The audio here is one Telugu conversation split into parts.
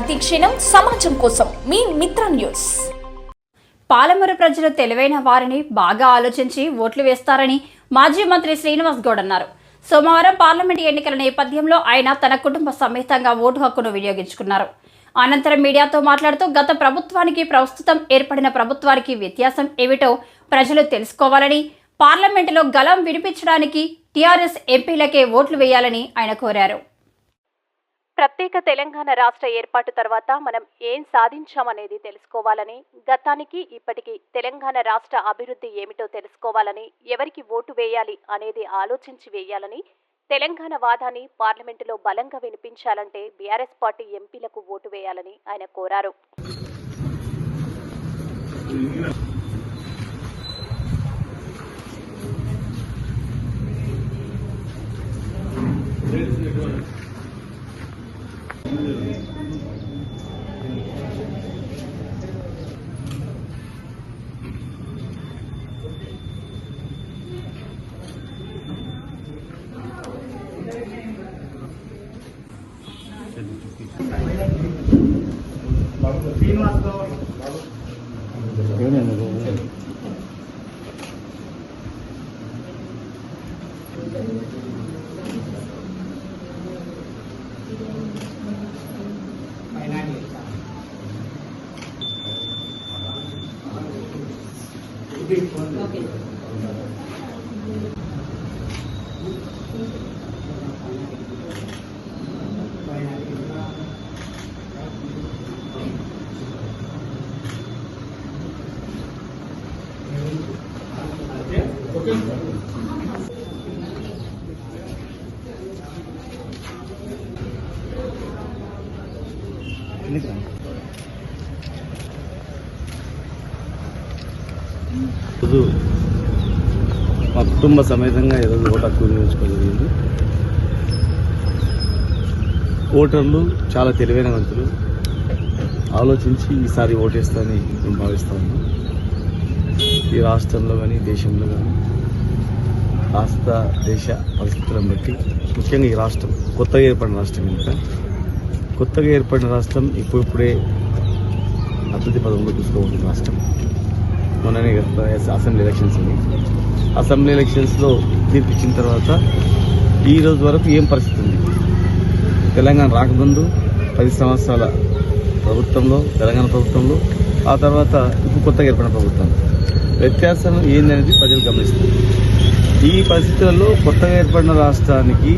ప్రతి క్షణం సమాజం కోసం మీ మిత్ర న్యూస్. పాలమూరు ప్రజలు తెలివైన వారిని బాగా ఆలోచించి ఓట్లు వేస్తారని మాజీ మంత్రి శ్రీనివాస్ గౌడ్ అన్నారు. సోమవారం పార్లమెంట్ ఎన్నికల నేపథ్యంలో ఆయన తన కుటుంబ సమేతంగా ఓటు హక్కును వినియోగించుకున్నారు. అనంతరం మీడియాతో మాట్లాడుతూ గత ప్రభుత్వానికి ప్రస్తుతం ఏర్పడిన ప్రభుత్వానికి వ్యత్యాసం ఏమిటో ప్రజలు తెలుసుకోవాలని, పార్లమెంటులో గళం వినిపించడానికి టీఆర్ఎస్ ఎంపీలకే ఓట్లు వేయాలని ఆయన కోరారు. ప్రత్యేక తెలంగాణ రాష్ట్ర ఏర్పాటు తర్వాత మనం ఏం సాధించామనేది తెలుసుకోవాలని, గతానికి ఇప్పటికీ తెలంగాణ రాష్ట్ర అభివృద్ధి ఏమిటో తెలుసుకోవాలని, ఎవరికి ఓటు వేయాలి అనేది ఆలోచించి వేయాలని, తెలంగాణ వాదాన్ని పార్లమెంటులో బలంగా వినిపించాలంటే బీఆర్ఎస్ పార్టీ ఎంపీలకు ఓటు వేయాలని ఆయన కోరారు. మా కుటుంబ సమేతంగా ఈరోజు ఓటు హక్కు వినియోగించుకోగలిగింది. ఓటర్లు చాలా తెలివైన వ్యక్తులు, ఆలోచించి ఈసారి ఓటేస్తారని నేను భావిస్తాను. ఈ రాష్ట్రంలో కానీ దేశంలో కానీ రాష్ట్ర దేశ పరిస్థితులను బట్టి, ముఖ్యంగా ఈ రాష్ట్రం కొత్తగా ఏర్పడిన రాష్ట్రం కనుక, కొత్తగా ఏర్పడిన రాష్ట్రం ఇప్పుడిప్పుడే అభివృద్ధి పదంలో చూసుకోబోతున్న రాష్ట్రం. మొన్ననే అసెంబ్లీ ఎలక్షన్స్ ఉంది. అసెంబ్లీ ఎలక్షన్స్లో తీర్పు ఇచ్చిన తర్వాత ఈ రోజు వరకు ఏం పరిస్థితి ఉంది? తెలంగాణ రాకముందు 10 సంవత్సరాల ప్రభుత్వంలో, తెలంగాణ ప్రభుత్వంలో, ఆ తర్వాత ఇప్పుడు కొత్తగా ఏర్పడిన ప్రభుత్వం, వ్యత్యాసం ఏందనేది ప్రజలు గమనిస్తారు. ఈ పరిస్థితులలో కొత్తగా ఏర్పడిన రాష్ట్రానికి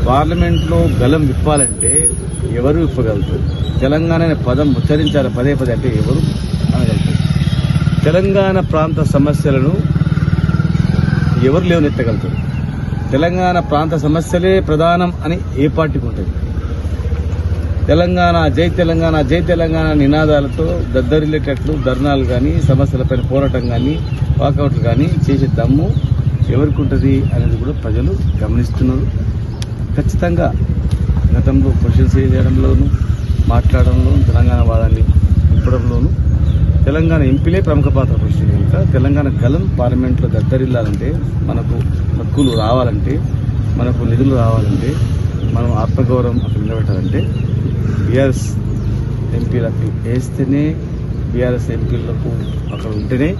పార్లమెంట్లో గలం విప్పాలంటే ఎవరు విప్పగలుగుతారు? తెలంగాణ అనే పదం ఉచ్చరించాలి పదే పదే అంటే ఎవరు అనగలుగుతారు? తెలంగాణ ప్రాంత సమస్యలను ఎవరు లేవనెత్తగలుగుతారు? తెలంగాణ ప్రాంత సమస్యలే ప్రధానం అని ఏ పార్టీకి ఉంటుంది? తెలంగాణ జై తెలంగాణ జై తెలంగాణ నినాదాలతో దద్దరిల్లేటట్లు ధర్నాలు కానీ, సమస్యలపైన పోరాటం కానీ, వాకౌట్లు కానీ చేసే దమ్ము ఎవరికి ఉంటుంది అనేది కూడా ప్రజలు గమనిస్తున్నారు. ఖచ్చితంగా గతంలో క్వశ్చన్స్ చేయడంలోనూ, మాట్లాడడంలోనూ, తెలంగాణ వాదాన్ని ఇప్పడంలోనూ తెలంగాణ ఎంపీలే ప్రముఖ పాత్ర పోషించారు. కనుక తెలంగాణ గలం పార్లమెంట్లో దద్దరిల్లాలంటే, మనకు హక్కులు రావాలంటే, మనకు నిధులు రావాలంటే, మనం ఆత్మగౌరవం అక్కడ నిలబెట్టాలంటే బీఆర్ఎస్ ఎంపీలకు వేస్తేనే, బీఆర్ఎస్ ఎంపీలకు అక్కడ ఉంటేనే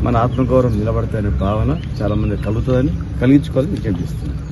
మన ఆత్మగౌరవం నిలబడతాయనే భావన చాలామంది కలుగుతుందని కలిగించుకోవాలని విజ్ఞప్తి చేస్తున్నాను.